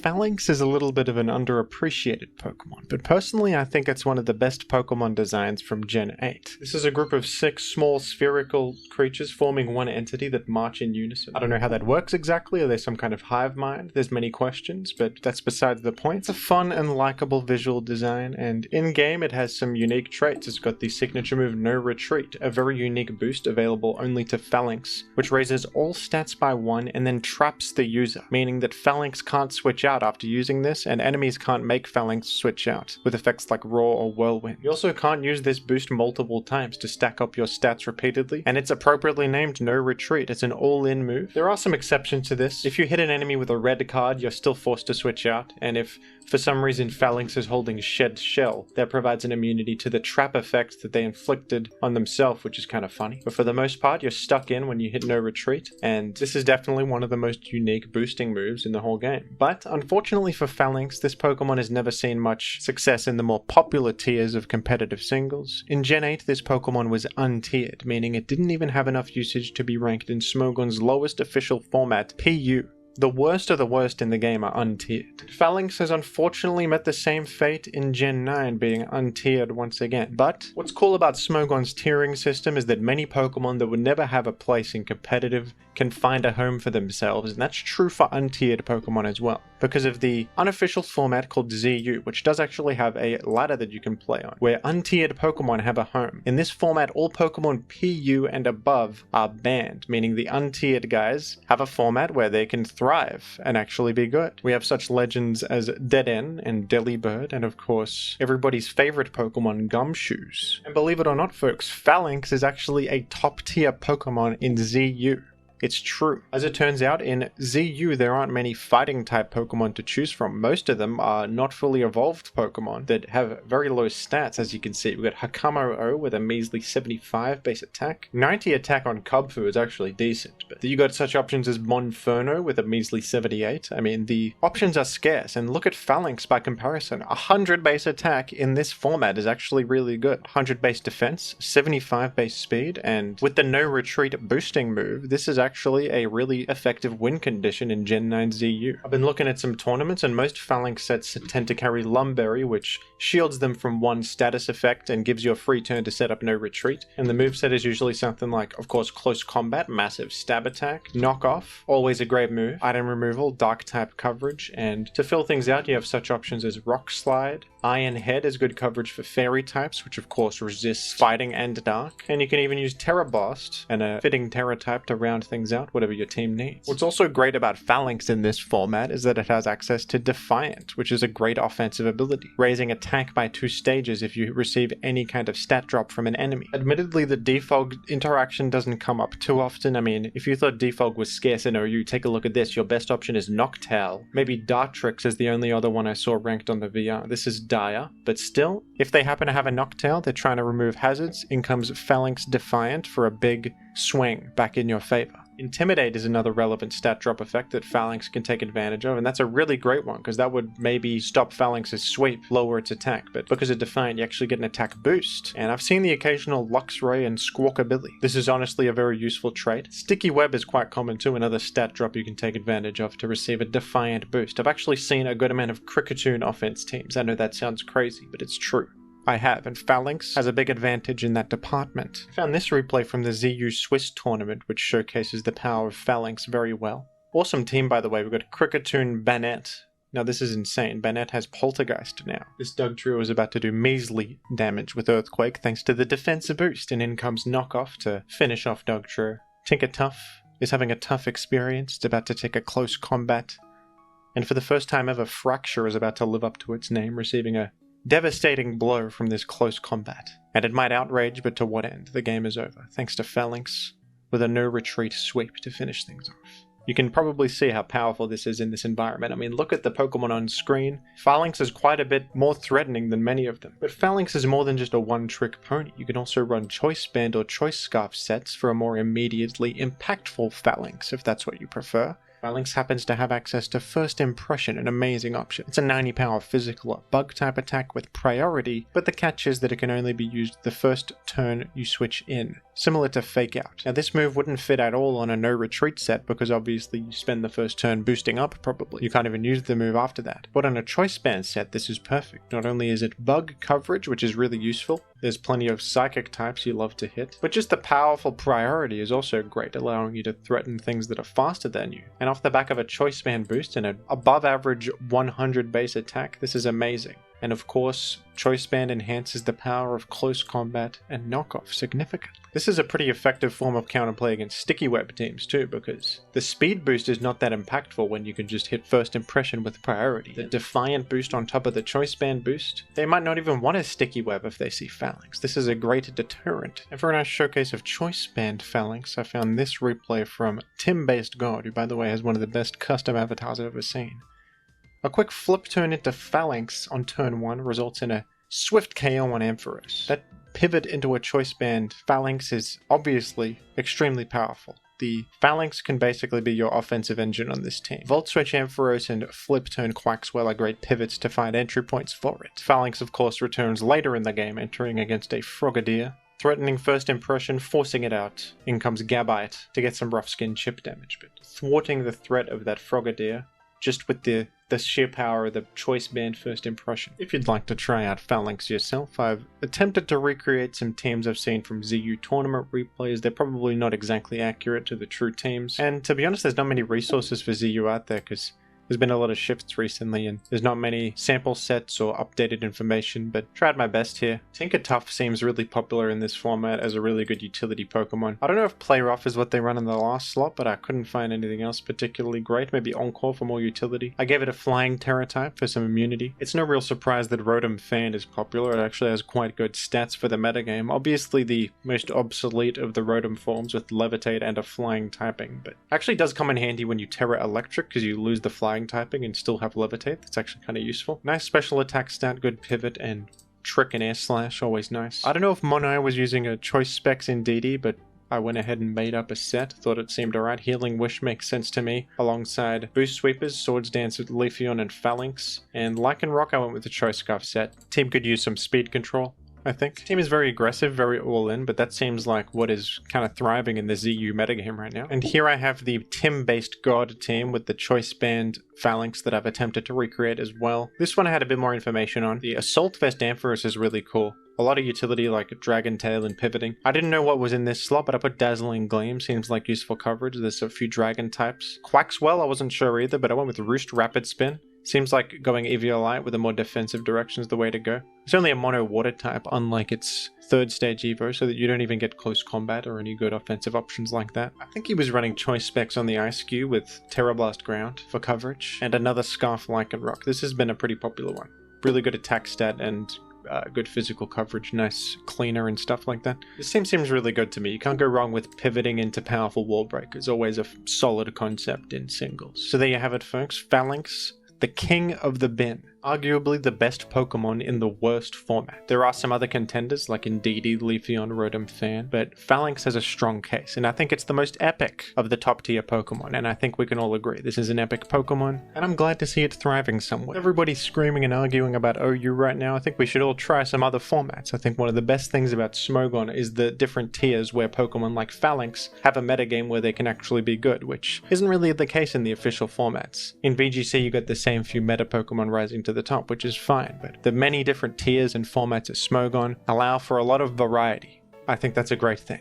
Falinks is a little bit of an underappreciated Pokemon, but personally I think it's one of the best Pokemon designs from Gen 8. This is a group of 6 small spherical creatures forming one entity that march in unison. I don't know how that works exactly, are they some kind of hive mind? There's many questions, but that's besides the point. It's a fun and likable visual design, and in-game it has some unique traits. It's got the signature move No Retreat, a very unique boost available only to Falinks, which raises all stats by 1 and then traps the user, meaning that Falinks can't switch out after using this, and enemies can't make Falinks switch out, with effects like Roar or Whirlwind. You also can't use this boost multiple times to stack up your stats repeatedly, and it's appropriately named No Retreat. It's an all-in move. There are some exceptions to this. If you hit an enemy with a red card, you're still forced to switch out, and if for some reason Falinks is holding Shed Shell, that provides an immunity to the trap effect that they inflicted on themselves, which is kind of funny. But for the most part, you're stuck in when you hit No Retreat, and this is definitely one of the most unique boosting moves in the whole game. But unfortunately for Falinks, this Pokemon has never seen much success in the more popular tiers of competitive singles. In Gen 8, this Pokemon was untiered, meaning it didn't even have enough usage to be ranked in Smogon's lowest official format, PU. The worst of the worst in the game are untiered. Falinks has unfortunately met the same fate in Gen 9, being untiered once again. But what's cool about Smogon's tiering system is that many Pokemon that would never have a place in competitive can find a home for themselves, and that's true for untiered Pokemon as well. Because of the unofficial format called ZU, which does actually have a ladder that you can play on, where untiered Pokemon have a home. In this format, all Pokemon PU and above are banned, meaning the untiered guys have a format where they can thrive and actually be good. We have such legends as Deaden and Delibird, and of course, everybody's favorite Pokemon, Gumshoes. And believe it or not, folks, Falinks is actually a top tier Pokemon in ZU. It's true. As it turns out, in ZU there aren't many fighting type Pokemon to choose from. Most of them are not fully evolved Pokemon that have very low stats. As you can see, we've got Hakamo-O with a measly 75 base attack. 90 attack on Kubfu is actually decent, but you got such options as Monferno with a measly 78. I mean, the options are scarce, and look at Falinks by comparison. 100 base attack in this format is actually really good. 100 base defense, 75 base speed, and with the No Retreat boosting move, this is actually a really effective win condition in Gen 9 ZU. I've been looking at some tournaments, and most Falinks sets tend to carry Lumberry, which shields them from one status effect and gives you a free turn to set up No Retreat. And the moveset is usually something like, of course, Close Combat, Massive Stab Attack, Knock Off, always a great move, Item Removal, Dark type coverage, and to fill things out you have such options as Rock Slide. Iron Head is good coverage for Fairy types, which of course resists Fighting and Dark, and you can even use Terra Blast and a fitting Terra type to round things out, whatever your team needs. What's also great about Falinks in this format is that it has access to Defiant, which is a great offensive ability, raising attack by 2 stages if you receive any kind of stat drop from an enemy. Admittedly, the Defog interaction doesn't come up too often. I mean, if you thought Defog was scarce in OU, take a look at this. Your best option is Noctowl. Maybe Dartrix is the only other one I saw ranked on the VR. This is dire, but still, if they happen to have a Noctowl, they're trying to remove hazards, in comes Falinks Defiant for a big swing back in your favor. Intimidate is another relevant stat drop effect that Falinks can take advantage of, and that's a really great one, because that would maybe stop Falinks' sweep, lower its attack, but because of Defiant you actually get an attack boost. And I've seen the occasional Luxray and Squawkabilly. This is honestly a very useful trait. Sticky Web is quite common too, another stat drop you can take advantage of to receive a Defiant boost. I've actually seen a good amount of Kricketune offense teams. I know that sounds crazy, but it's true. I have, and Falinks has a big advantage in that department. I found this replay from the ZU Swiss tournament, which showcases the power of Falinks very well. Awesome team, by the way. We've got Kricketune Banette. Now this is insane. Banette has Poltergeist now. This Dugtrio is about to do measly damage with Earthquake thanks to the defense boost, and in comes Knockoff to finish off Dugtrio. Tinkertuff is having a tough experience. It's about to take a close combat. And for the first time ever, Fracture is about to live up to its name, receiving a devastating blow from this close combat. And it might outrage, but to what end? The game is over, thanks to Falinks with a No Retreat sweep to finish things off. You can probably see how powerful this is in this environment. I mean, look at the Pokemon on screen. Falinks is quite a bit more threatening than many of them. But Falinks is more than just a one-trick pony. You can also run Choice Band or Choice Scarf sets for a more immediately impactful Falinks, if that's what you prefer. Falinks happens to have access to First Impression, an amazing option. It's a 90 power physical, a bug type attack with priority, but the catch is that it can only be used the first turn you switch in. similar to Fake Out. Now this move wouldn't fit at all on a no retreat set because obviously you spend the first turn boosting up probably. You can't even use the move after that. But on a choice band set this is perfect. Not only is it bug coverage, which is really useful, there's plenty of psychic types you love to hit, but just the powerful priority is also great, allowing you to threaten things that are faster than you. And off the back of a choice band boost and an above average 100 base attack, this is amazing. And of course, choice band enhances the power of close combat and knockoff significantly. This is a pretty effective form of counterplay against sticky web teams too, because the speed boost is not that impactful when you can just hit first impression with priority. The Defiant boost on top of the choice band boost, they might not even want a sticky web if they see Falinks. This is a great deterrent. And for a nice showcase of choice band Falinks, I found this replay from TimBasedGod, who by the way has one of the best custom avatars I've ever seen. A quick flip turn into Falinks on turn 1 results in a swift KO on Ampharos. That pivot into a choice band Falinks is obviously extremely powerful. The Falinks can basically be your offensive engine on this team. Volt Switch Ampharos and Flip Turn Quackswell are great pivots to find entry points for it. Falinks of course returns later in the game, entering against a Frogadier, threatening first impression, forcing it out. In comes Gabite to get some rough skin chip damage, but thwarting the threat of that Frogadier just with the sheer power of the choice band first impression. If you'd like to try out Falinks yourself, I've attempted to recreate some teams I've seen from ZU tournament replays. They're probably not exactly accurate to the true teams, and to be honest there's not many resources for ZU out there because there's been a lot of shifts recently and there's not many sample sets or updated information, but tried my best here. Tinkertuff seems really popular in this format as a really good utility Pokemon. I don't know if Play Rough is what they run in the last slot, but I couldn't find anything else particularly great. Maybe Encore for more utility. I gave it a Flying Terra type for some immunity. It's no real surprise that Rotom Fan is popular. It actually has quite good stats for the metagame. Obviously the most obsolete of the Rotom forms with Levitate and a Flying typing, but actually does come in handy when you Terra Electric because you lose the Flying typing and still have Levitate. That's actually kind of useful. Nice special attack stat, good pivot, and Trick and Air Slash, always nice. I don't know if Monai was using a choice specs in DD, but I went ahead and made up a set. Thought it seemed alright. Healing Wish makes sense to me. Alongside Boost Sweepers, Swords Dance with Leafeon and Falinks. And Lycanroc, I went with the Choice Scarf set. Team could use some speed control, I think. Team is very aggressive, very all-in, but that seems like what is kind of thriving in the ZU metagame right now. And here I have the TimBasedGod team with the choice band Falinks that I've attempted to recreate as well. This one I had a bit more information on. The Assault Vest Ampharos is really cool. A lot of utility like Dragon Tail and pivoting. I didn't know what was in this slot, but I put Dazzling Gleam. Seems like useful coverage. There's a few dragon types. Quackswell, I wasn't sure either, but I went with Roost Rapid Spin. Seems like going EV Light with a more defensive direction is the way to go. It's only a mono water type, unlike its third stage Evo, so that you don't even get close combat or any good offensive options like that. I think he was running choice specs on the Ice Cube with Terra Blast Ground for coverage, and another Scarf Lycanroc. This has been a pretty popular one. Really good attack stat and good physical coverage, nice cleaner and stuff like that. This team seems really good to me. You can't go wrong with pivoting into powerful wall breakers. Always a solid concept in singles. So there you have it, folks. Falinks, the king of the bin. Arguably the best Pokemon in the worst format. There are some other contenders like Indeedee, Leafeon, Rotom Fan, but Falinks has a strong case, and I think it's the most epic of the top tier Pokemon, and I think we can all agree this is an epic Pokemon, and I'm glad to see it thriving somewhere. Everybody's screaming and arguing about OU right now. I think we should all try some other formats. I think one of the best things about Smogon is the different tiers where Pokemon like Falinks have a metagame where they can actually be good, which isn't really the case in the official formats. In VGC you get the same few meta Pokemon rising to the top, which is fine, but the many different tiers and formats of Smogon allow for a lot of variety. I think that's a great thing.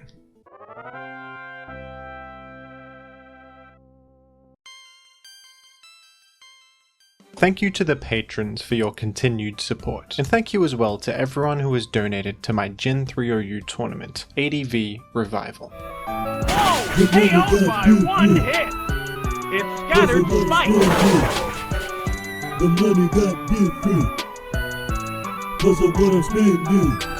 Thank you to the patrons for your continued support, and thank you as well to everyone who has donated to my Gen 3 OU tournament, ADV Revival. Oh, KO by one hit! It scattered Spike! The money got different, cause of what I'm spending.